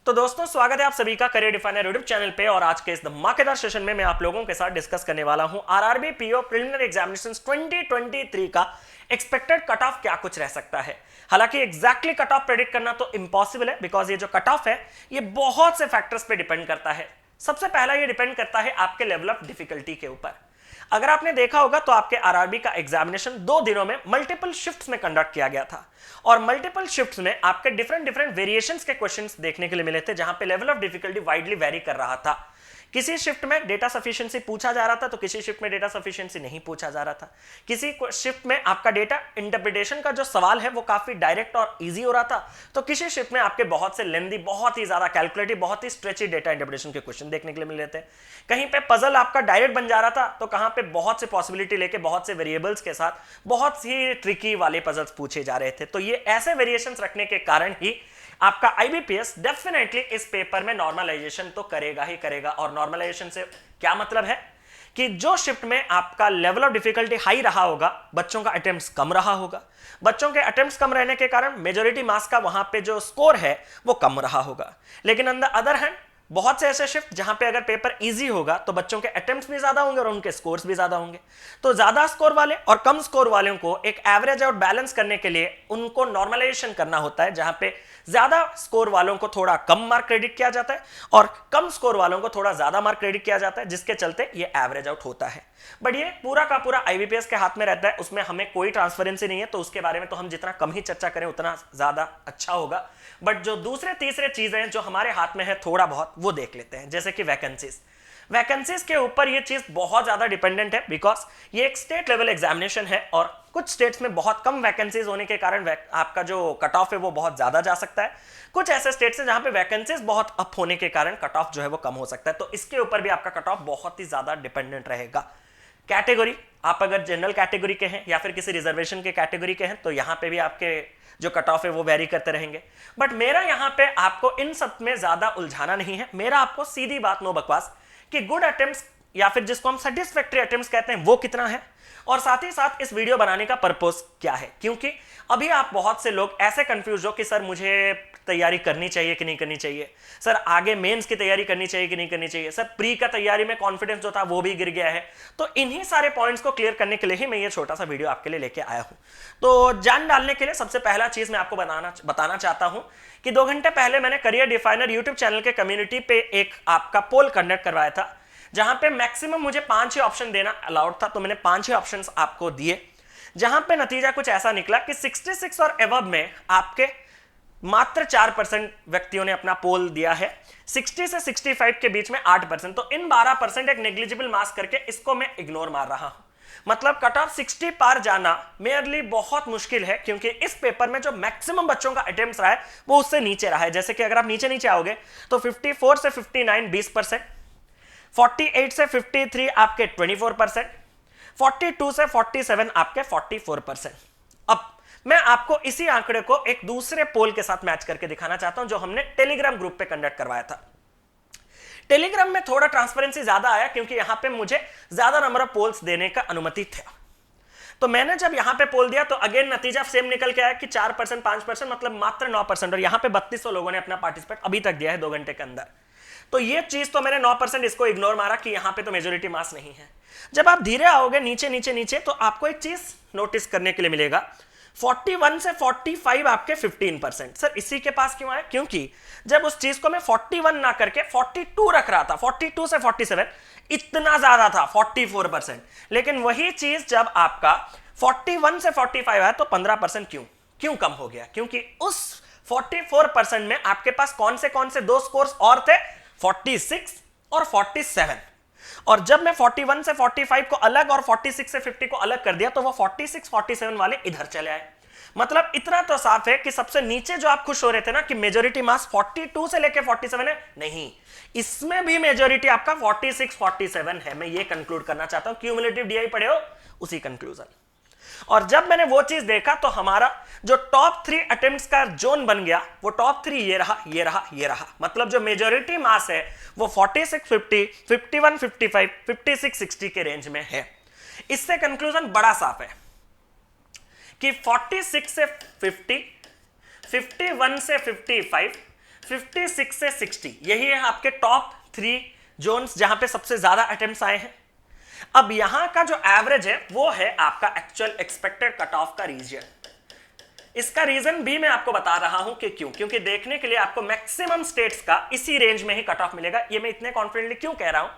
तो दोस्तों स्वागत है आप सभी का करियर डिफाइनर यूट्यूब चैनल पे। और आज के इस धमाकेदार सेशन में मैं आप लोगों के साथ डिस्कस करने वाला हूं आरआरबी पीओ प्रिलिमिनरी एग्जामिनेशंस 2023 का एक्सपेक्टेड कट ऑफ क्या कुछ रह सकता है। हालांकि एग्जैक्टली कट ऑफ प्रेडिक्ट करना तो इम्पॉसिबल है, बिकॉज ये जो कट ऑफ है ये बहुत से फैक्टर्स पे डिपेंड करता है। सबसे पहला ये डिपेंड करता है आपके लेवल ऑफ डिफिकल्टी के ऊपर। अगर आपने देखा होगा तो आपके आरआरबी का एग्जामिनेशन 2 दिनों में मल्टीपल शिफ्ट्स में कंडक्ट किया गया था और मल्टीपल शिफ्ट्स में आपके डिफरेंट वेरिएशंस के क्वेश्चंस देखने के लिए मिले थे, जहां पे level of difficulty widely very कर रहा था। किसी शिफ्ट में डेटा सफिशिएंसी पूछा जा रहा था तो किसी शिफ्ट में डेटा सफिशिएंसी नहीं पूछा जा रहा था। किसी शिफ्ट में आपका डेटा इंटरप्रिटेशन का जो सवाल है वो काफी डायरेक्ट और इजी हो रहा था, तो किसी शिफ्ट में आपके बहुत से लेंदी, बहुत ही ज्यादा कैलकुलेटिव, बहुत ही स्ट्रेची डेटा इंटरप्रिटेशन के क्वेश्चन देखने के लिए मिल रहे थे। कहीं पे पजल आपका डायरेक्ट बन जा रहा था तो कहां पे बहुत से पॉसिबिलिटी लेके बहुत से वेरिएबल्स के साथ बहुत ही ट्रिकी वाले पजल्स पूछे जा रहे थे। तो ये ऐसे वेरिएशंस रखने के कारण ही आपका आईबीपीएस डेफिनेटली इस पेपर में नॉर्मलाइजेशन तो करेगा ही करेगा। और नॉर्मलाइजेशन से क्या मतलब है कि जो शिफ्ट में आपका लेवल ऑफ डिफिकल्टी हाई रहा होगा, बच्चों का अटेम्प्ट्स कम रहा होगा, बच्चों के अटेम्प्ट्स कम रहने के कारण मेजॉरिटी मार्क्स का वहां पे जो स्कोर है वो कम रहा होगा। लेकिन ऑन द अदर हैंड बहुत से ऐसे शिफ्ट जहां पे अगर पेपर इजी होगा तो बच्चों के अटेम्प्ट्स भी ज्यादा होंगे और उनके स्कोर्स भी ज्यादा होंगे। तो ज्यादा स्कोर वाले और कम स्कोर वालों को एक एवरेज आउट बैलेंस करने के लिए उनको नॉर्मलाइजेशन करना होता है, जहां पे ज्यादा स्कोर वालों को थोड़ा कम मार्क क्रेडिट किया जाता है और कम स्कोर वालों को थोड़ा ज्यादा मार्क क्रेडिट किया जाता है, जिसके चलते ये एवरेज आउट होता है। बट ये पूरा का पूरा आईबीपीएस के हाथ में रहता है, उसमें हमें कोई ट्रांसपेरेंसी नहीं है, तो उसके बारे में तो हम जितना कम ही चर्चा करें उतना ज्यादा अच्छा होगा। बट जो दूसरे तीसरे चीजें जो हमारे हाथ में है थोड़ा बहुत वो देख लेते हैं, जैसे कि वैकेंसीज के ऊपर ये चीज बहुत ज्यादा डिपेंडेंट है, बिकॉज ये एक स्टेट लेवल एग्जामिनेशन है और कुछ स्टेट्स में बहुत कम वैकेंसीज होने के कारण आपका जो कट ऑफ है वो बहुत ज्यादा जा सकता है। कुछ ऐसे स्टेट्स हैं जहां पे वैकेंसीज बहुत अप होने के कारण कट ऑफ जो है वो कम हो सकता है, तो इसके ऊपर भी आपका कट ऑफ बहुत ही ज्यादा डिपेंडेंट रहेगा। कैटेगरी, आप अगर जनरल कैटेगरी के हैं या फिर किसी रिजर्वेशन के कैटेगरी के हैं तो यहां पे भी आपके जो कट ऑफ है वो वेरी करते रहेंगे। बट मेरा यहां पे आपको इन सब में ज्यादा उलझाना नहीं है। मेरा आपको सीधी बात, नो बकवास, कि गुड अटेम्प्ट्स या फिर जिसको हम सेटिस्फैक्टरी अटेम्प्ट्स कहते हैं वो कितना है, और साथ ही साथ इस वीडियो बनाने का पर्पस क्या है। क्योंकि अभी आप बहुत से लोग ऐसे कंफ्यूज हो कि सर मुझे तैयारी करनी चाहिए कि नहीं करनी चाहिए, सर आगे मेंस की तैयारी करनी चाहिए कि नहीं करनी चाहिए, सर प्री का तैयारी में कॉन्फिडेंस जो था वो भी गिर गया है। तो इन्हीं सारे पॉइंट्स को क्लियर करने के लिए ही मैं ये छोटा सा वीडियो आपके लिए लेके आया हूं। तो जान डालने के लिए सबसे पहला चीज मैं आपको बताना चाहता हूं कि 2 घंटे पहले मैंने करियर डिफाइनर यूट्यूब चैनल के कम्युनिटी पे एक आपका पोल कंडक्ट करवाया था, जहां पे मैक्सिमम मुझे 5 ही ऑप्शन देना अलाउड था, तो मैंने 5 ही ऑप्शंस आपको दिए, जहां पे नतीजा कुछ ऐसा निकला कि 66 और एबव में आपके मात्र 4% व्यक्तियों ने अपना पोल दिया है, 60 से 65 के बीच में 8%। तो इन 12% एक नेग्लिजिबल मार्क्स करके इसको मैं इग्नोर मार रहा हूं। मतलब कट ऑफ 60 पार जाना मेरे लिए बहुत मुश्किल है, क्योंकि इस पेपर में जो मैक्सिमम बच्चों का अटेम्प्ट रहा है वो उससे नीचे रहा है। जैसे कि अगर आप नीचे आओगे तो 54 से 59 20%, 48 से 53 आपके 24%, 42 से 47 आपके 44%। अब मैं आपको इसी आंकड़े को एक दूसरे पोल के साथ मैच करके दिखाना चाहता हूं जो हमने टेलीग्राम ग्रुप पे कंडक्ट करवाया था। टेलीग्राम में थोड़ा ट्रांसपेरेंसी ज्यादा आया क्योंकि यहां पे मुझे ज्यादा नंबर ऑफ पोल्स देने का अनुमति था। तो मैंने जब यहां पे पोल दिया तो अगेन नतीजा सेम निकल के आया कि 4%, 5%, मतलब मात्र 9%, और यहां पे 3200 लोगों ने अपना पार्टिसिपेट अभी तक दिया है 2 घंटे के अंदर। तो ये चीज तो मैंने 9% इसको इग्नोर मारा कि यहां पे तो मेजोरिटी मास नहीं है। जब आप धीरे आओगे नीचे तो आपको एक चीज नोटिस करने के लिए मिलेगा, 41 से 45 आपके 15%। सर इसी के पास क्यों आए? क्योंकि जब उस चीज को मैं 41 ना करके 42 रख रहा था, 42 से 47 इतना ज्यादा था, 44%। लेकिन वही चीज जब आपका 41 से 45 आया तो 15% क्यों कम हो गया? क्योंकि उस 44% में आपके पास कौन से 2 स्कोर्स और थे, 46 और 47। और जब मैं 41 से 45 को अलग और 46 से 50 को अलग कर दिया तो वो 46 47 वाले इधर चले आए। मतलब इतना तो साफ है कि सबसे नीचे जो आप खुश हो रहे थे ना कि मेजॉरिटी मास 42 से लेके 47 है, नहीं, इसमें भी मेजॉरिटी आपका 46 47 है। मैं ये कंक्लूड करना चाहता हूं, क्यूमुलेटिव डीआई पढ़े हो उसी कंक्लूजन। और जब मैंने वो चीज देखा तो हमारा जो टॉप 3 अटेम्प्ट्स का जोन बन गया, वो टॉप 3 ये रहा। मतलब जो मेजॉरिटी मास है वो 46 50, 51 55, 56 60 के रेंज में है। इससे कंक्लूजन बड़ा साफ है कि 46 से 50, 51 से 55, 56 से 60 यही है आपके टॉप 3 जोन्स जहां पे सबसे ज्यादा अटेम्प्ट्स आए हैं। अब यहां का जो एवरेज है वो है आपका एक्चुअल एक्सपेक्टेड कट ऑफ का रीजन। इसका रीजन भी मैं आपको बता रहा हूं कि क्यों, क्योंकि देखने के लिए आपको मैक्सिमम स्टेट्स का इसी रेंज में ही कट ऑफ मिलेगा। ये मैं इतने कॉन्फिडेंटली क्यों कह रहा हूं,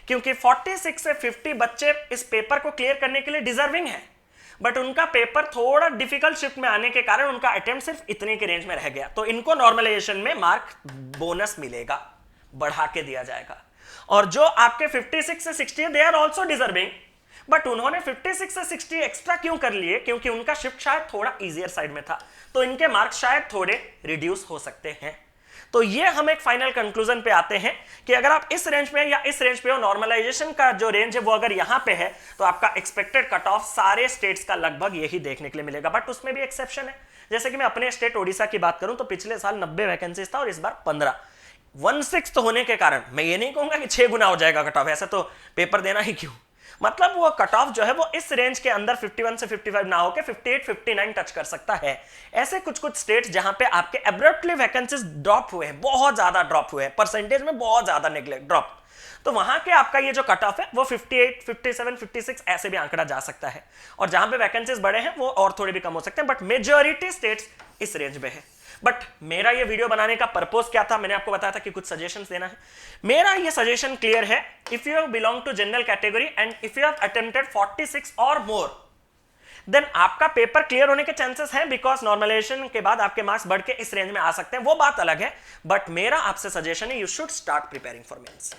क्योंकि 46 से 50 बच्चे इस पेपर को क्लियर करने के लिए डिजर्विंग है, बट उनका पेपर थोड़ा डिफिकल्ट शिफ्ट में आने के कारण उनका अटेम्प्ट सिर्फ इतने के रेंज में रह गया, तो इनको नॉर्मलाइजेशन में मार्क बोनस मिलेगा, बढ़ा के दिया जाएगा। और जो आपके 56 से 60 they are also deserving, but उन्होंने 56 से 60 एक्स्ट्रा क्यों कर लिए, क्योंकि उनका शिफ्ट शायद थोड़ा इजियर साइड में था, तो इनके मार्क्स शायद थोड़े रिड्यूस हो सकते हैं। तो ये हम एक फाइनल कंक्लूजन पे आते हैं कि अगर आप इस रेंज पे या इस रेंज पे हो, नॉर्मलाइजेशन का जो रेंज है वो अगर यहां पे है, तो आपका एक्सपेक्टेड कट ऑफ सारे स्टेट्स का लगभग यही देखने के लिए मिलेगा। बट उसमें भी एक्सेप्शन है, जैसे कि मैं अपने स्टेट ओडिशा की बात करूं तो पिछले साल 90 वैकेंसीज था और इस बार 15। 1/6 होने के कारण मैं ये नहीं कहूंगा कि 6 गुना हो जाएगा कट ऑफ, ऐसा तो पेपर देना ही क्यों। मतलब वो कट ऑफ जो है वो इस रेंज के अंदर 51 से 55 ना होकर 58 59 टच कर सकता है। ऐसे कुछ कुछ स्टेट्स जहां पे आपके एब्रप्टली वैकेंसीज ड्रॉप हुए हैं, बहुत ज्यादा ड्रॉप हुए हैं, परसेंटेज में बहुत ज्यादा नेग्लेक्ट ड्रॉप, तो वहां के आपका ये जो कट ऑफ है वो 58 57 56 ऐसे भी आंकड़ा जा सकता है। और जहां पे वैकेंसीज बड़े हैं वो और थोड़े भी कम हो सकते हैं, बट मेजॉरिटी स्टेट्स इस रेंज में है। बट मेरा ये वीडियो बनाने का पर्पस क्या था, मैंने आपको बताया था कि कुछ सजेशंस देना है। मेरा ये सजेशन क्लियर है, if you belong to general category and if you have attempted 46 और मोर, देन आपका पेपर क्लियर होने के चांसेस हैं, बिकॉज नॉर्मलाइजेशन के बाद आपके मार्क्स बढ़ के इस रेंज में आ सकते हैं, वो बात अलग है। बट मेरा आपसे सजेशन है, you should start preparing for mains,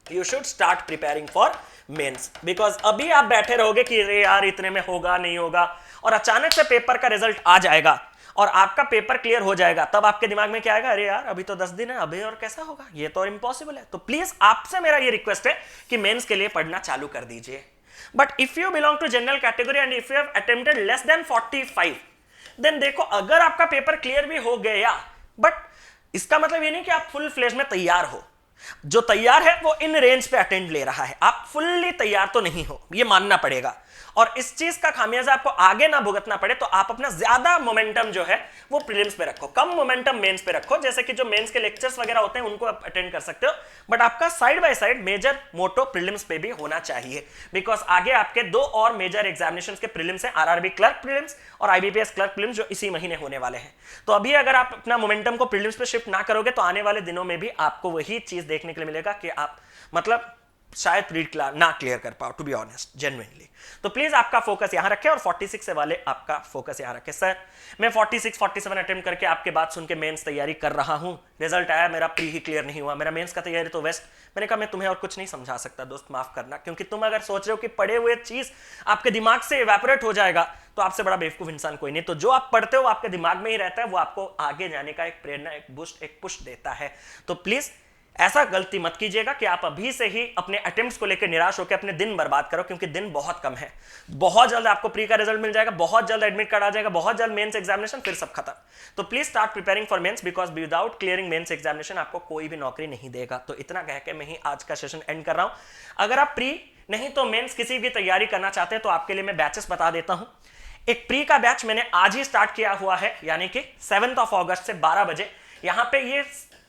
you should start preparing for mains, because अभी आप बैठे रहोगे कि अरे यार इतने में होगा नहीं होगा, और अचानक से पेपर का रिजल्ट आ जाएगा और आपका पेपर क्लियर हो जाएगा, तब आपके दिमाग में क्या आएगा, अरे यार अभी तो 10 दिन है, अभी और कैसा होगा, ये तो इम्पॉसिबल है। तो प्लीज आपसे मेरा ये रिक्वेस्ट है कि मेंस के लिए पढ़ना चालू कर दीजिए। But if you belong to general category and if you have attempted less than 45, then देखो अगर आपका पेपर क्लियर भी हो गया, बट इसका मतलब ये नहीं कि आप फुल फ्लेज में तैयार हो। जो तैयार है वो इन रेंज पे अटेंड ले रहा है, आप फुल्ली तैयार तो नहीं हो, ये मानना पड़ेगा। और इस चीज का खामियाजा आपको आगे ना भुगतना पड़े, तो आप अपना ज्यादा मोमेंटम जो है वो प्रीलिम्स पे रखो, कम मोमेंटम मेंस पे रखो। जैसे कि जो मेंस के लेक्चर्स वगैरह होते हैं उनको आप अटेंड कर सकते हो, बट आपका side by side major motto prelims पे भी होना चाहिए, बिकॉज आगे आपके 2 और मेजर एग्जामिनेशंस के प्रीलिम्स हैं, आरआरबी क्लर्क प्रीलिम्स और आईबीपीएस क्लर्क प्रीलिम्स, जो इसी महीने होने वाले हैं। तो अभी अगर आप अपना मोमेंटम को प्रीलिम्स पे शिफ्ट ना करोगे, तो आने वाले दिनों में भी आपको वही चीज देखने के लिए मिलेगा कि आप मतलब शायद प्री ना क्लियर कर पाओ, टू बी ऑनेस्ट, जेन्युइनली। तो प्लीज आपका फोकस यहां रखें और 46 से वाले आपका फोकस यहां रखें। सर मैं 46 47 अटेम्प्ट करके आपके बात सुन के मेंस तैयारी कर रहा हूं, रिजल्ट आया मेरा प्री ही क्लियर नहीं हुआ, मेरा मेंस का तैयारी तो वेस्ट। मैंने कहा मैं तुम्हें और कुछ नहीं समझा सकता दोस्त, माफ करना, क्योंकि तुम अगर सोच रहे हो कि पढ़े हुए चीज आपके दिमाग से इवेपोरेट हो जाएगा, तो आपसे बड़ा बेवकूफ इंसान कोई नहीं। तो जो आप पढ़ते हो आपके दिमाग में ही रहता है, वो आपको आगे जाने का एक प्रेरणा, एक बूस्ट, एक पुश देता है। तो प्लीज ऐसा गलती मत कीजिएगा कि आप अभी से ही अपने अटेम्प्ट्स को लेकर निराश होकर अपने दिन बर्बाद करो, क्योंकि दिन बहुत कम है। बहुत जल्द आपको प्री का रिजल्ट मिल जाएगा, बहुत जल्द एडमिट कार्ड आ जाएगा, बहुत जल्द मेंस एग्जामिनेशन, फिर सब खत्म। तो please start preparing for mains, because without clearing mains examination आपको कोई भी नौकरी नहीं देगा। तो इतना कह के मैं ही आज का सेशन एंड कर रहा हूं। अगर आप प्री नहीं तो मेंस किसी भी तैयारी करना चाहते हैं, तो आपके लिए मैं बैचेस बता देता हूं। एक प्री का बैच मैंने आज ही स्टार्ट किया हुआ है, यानी कि 7 अगस्त से 12 बजे। यहां पे ये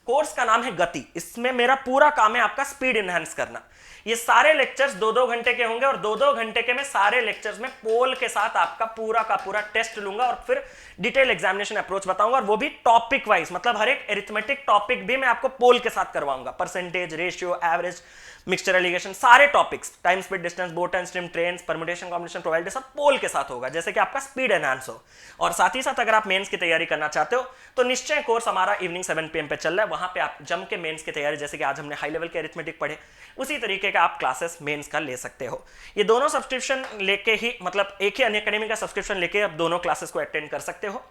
कोर्स का नाम है गति। इसमें मेरा पूरा काम है आपका स्पीड एनहांस करना। ये सारे लेक्चर्स 2-2 घंटे के होंगे और 2-2 घंटे के मैं सारे लेक्चर्स में पोल के साथ आपका पूरा का पूरा टेस्ट लूंगा और फिर डिटेल एग्जामिनेशन अप्रोच बताऊंगा, और वो भी टॉपिक वाइज, मतलब हर एक एरिथमेटिक टॉपिक भी मैं आपको पोल के साथ करवाऊंगा। Percentage, ratio, average, mixture alligation, सारे topics, time, speed, distance, boat and stream, trains, permutation, combination, probability, सब पोल के साथ होगा, जैसे कि आपका स्पीड एनहांस हो। और साथ ही साथ अगर आप मेंस की तैयारी करना चाहते हो, तो निश्चय कोर्स हमारा इवनिंग 7 PM पे चल रहा है। वहां पे आप जम के मेंस की तैयारी, जैसे कि आज हमने हाई लेवल के अरिथमेटिक पढ़े, उसी तरीके का आप क्लासेस मेंस का ले सकते हो। ये दोनों सब्सक्रिप्शन लेके ही, मतलब एक ही अनअकैडमी का सब्सक्रिप्शन लेके आप दोनों क्लासेस को अटेंड कर सकते हो।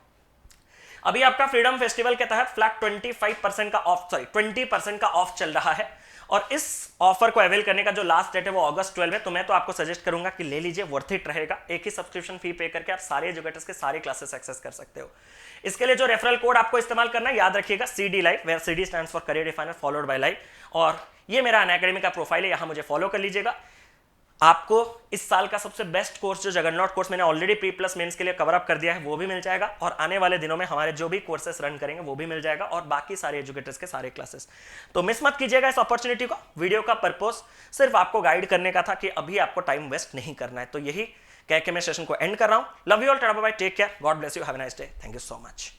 अभी आपका फ्रीडम फेस्टिवल के तहत फ्लैट 25% का ऑफ, सॉरी 20% का ऑफ चल रहा है, और इस ऑफर को अवेल करने का जो लास्ट डेट है वो अगस्त 12 है। तो मैं तो आपको सजेस्ट करूंगा कि ले लीजिए, वर्थ इट रहेगा। एक ही सब्सक्रिप्शन फी पे करके आप सारे एजुकेटर्स के सारे क्लासेस एक्सेस कर सकते हो। इसके लिए जो रेफरल कोड आपको इस्तेमाल करना है, याद रखिएगा, CD Live, where CD stands for career definer followed by live. और ये मेरा अनअकैडमी का प्रोफाइल है, यहां मुझे फॉलो कर लीजिएगा। आपको इस साल का सबसे बेस्ट कोर्स जो जगरनॉट कोर्स मैंने ऑलरेडी प्री प्लस मेंस के लिए कवर अप कर दिया है वो भी मिल जाएगा, और आने वाले दिनों में हमारे जो भी कोर्सेस रन करेंगे वो भी मिल जाएगा, और बाकी सारे एजुकेटर्स के सारे क्लासेस। तो मिस मत कीजिएगा इस अपॉर्चुनिटी को। वीडियो का पर्पस सिर्फ आपको गाइड करने का था कि अभी आपको टाइम वेस्ट नहीं करना है। तो यही कह के मैं सेशन को एंड कर रहा हूं। Love you all, tata bye bye, take care, God bless you, have a nice day, thank you so much.